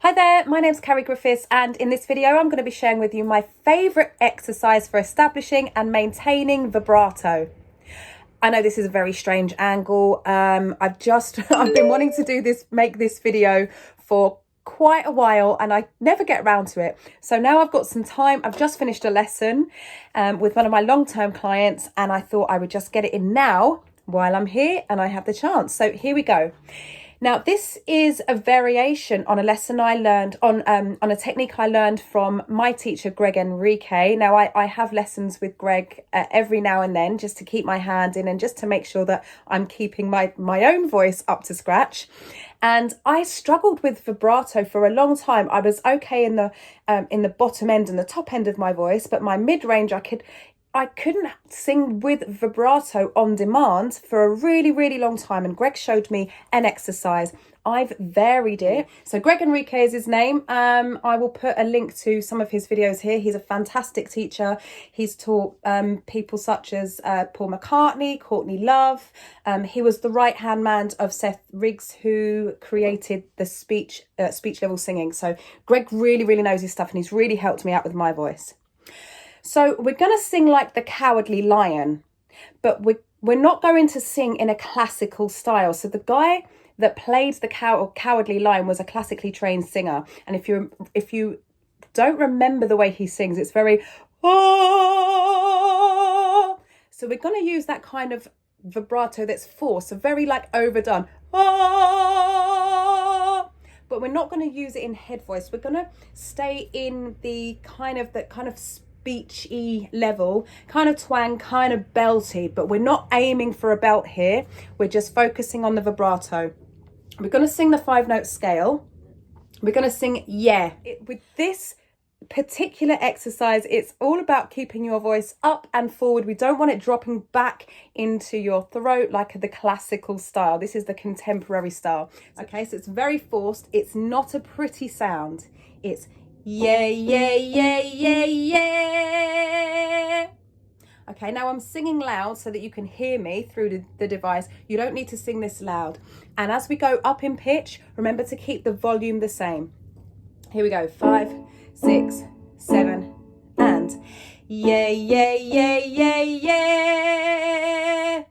Hi there, my name's Carrie Griffiths, and in this video I'm going to be sharing with you my favourite exercise for establishing and maintaining vibrato. I know this is a very strange angle. I've been wanting to make this video for quite a while and I never get around to it. So now I've got some time. I've just finished a lesson with one of my long-term clients and I thought I would just get it in now while I'm here and I have the chance. So here we go. Now, this is a variation on a lesson I learned on a technique I learned from my teacher, Greg Enrique. Now, I have lessons with Greg every now and then just to keep my hand in and just to make sure that I'm keeping my own voice up to scratch. And I struggled with vibrato for a long time. I was okay in the bottom end and the top end of my voice, but my mid-range, I couldn't sing with vibrato on demand for a really, really long time. And Greg showed me an exercise. I've varied it. So Greg Enrique is his name. I will put a link to some of his videos here. He's a fantastic teacher. He's taught people such as Paul McCartney, Courtney Love. He was the right-hand man of Seth Riggs, who created the speech level singing. So Greg really, really knows his stuff and he's really helped me out with my voice. So we're going to sing like the Cowardly Lion, but we're not going to sing in a classical style. So the guy that played the Cowardly Lion was a classically trained singer. And if you don't remember the way he sings, it's very, oh. So we're going to use that kind of vibrato that's forced, so very like overdone, oh. But we're not going to use it in head voice. We're going to stay in the kind of speechy level, kind of twang, kind of belty, but we're not aiming for a belt here. We're just focusing on the vibrato. We're going to sing the 5-note scale. We're going to sing yeah. With this particular exercise, it's all about keeping your voice up and forward. We don't want it dropping back into your throat like the classical style. This is the contemporary style. Okay, so it's very forced. It's not a pretty sound. It's yeah, yeah, yeah, yeah, yeah. Okay, now I'm singing loud so that you can hear me through the device. You don't need to sing this loud. And as we go up in pitch, remember to keep the volume the same. Here we go. 5, 6, 7, and yeah, yeah, yeah, yeah, yeah.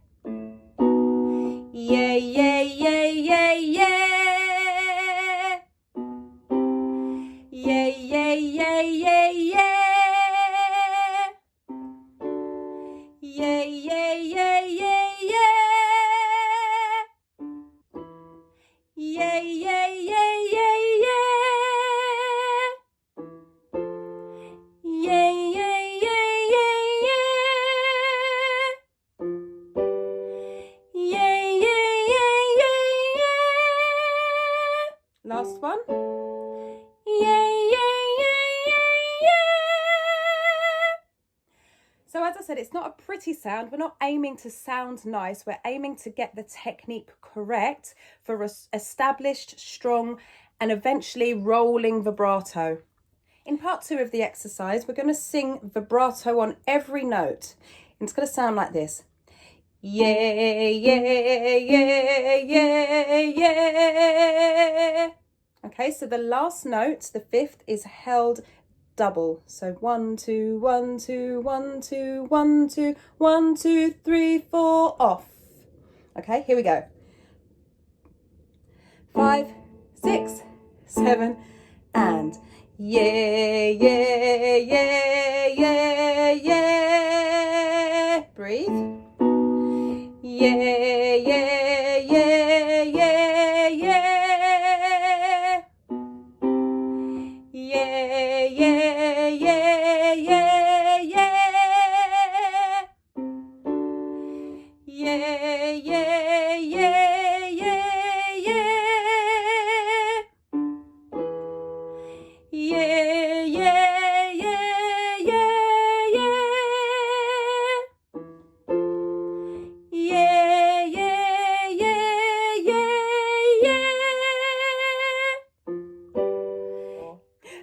Yeah, yeah, yeah, yeah, yeah. Yeah, yeah, yeah, yeah, yeah. Yeah, yeah, yeah, yeah, yeah. Yeah, yeah, yeah, yeah, yeah. Yeah, yeah, yeah, yeah, yeah. Yeah, yeah, yeah, yeah, yeah. Last one. Yeah, yeah, yeah, yeah, yeah. So as I said, it's not a pretty sound. We're not aiming to sound nice. We're aiming to get the technique correct for established, strong, and eventually rolling vibrato. In part 2 of the exercise, we're going to sing vibrato on every note. And it's going to sound like this. Yeah, yeah, yeah, yeah, yeah. Okay, so the last note, the 5th, is held double. So 1, 2, 1, 2, 1, 2, 1, 2, 1, 2, 3, 4, off. Okay, here we go. 5, 6, 7, and yeah, yeah, yeah, yeah, yeah. Breathe. Yeah, yeah, yeah, yeah, yeah. Yeah, yeah, yeah, yeah, yeah. Yeah, yeah, yeah, yeah, yeah. Yeah, yeah, yeah, yeah, yeah. Yeah,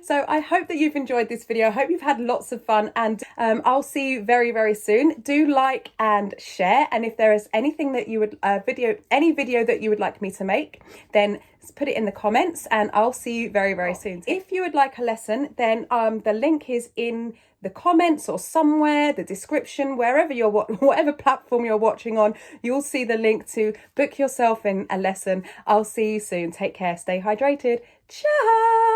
So I hope that you've enjoyed this video. I hope you've had lots of fun, and I'll see you very, very soon. Do like and share, and if there is anything that you would any video that you would like me to make, then put it in the comments, and I'll see you very, very soon. If you would like a lesson, then the link is in the comments or somewhere, the description, wherever you're whatever platform you're watching on, you'll see the link to book yourself in a lesson. I'll see you soon. Take care, stay hydrated. Ciao.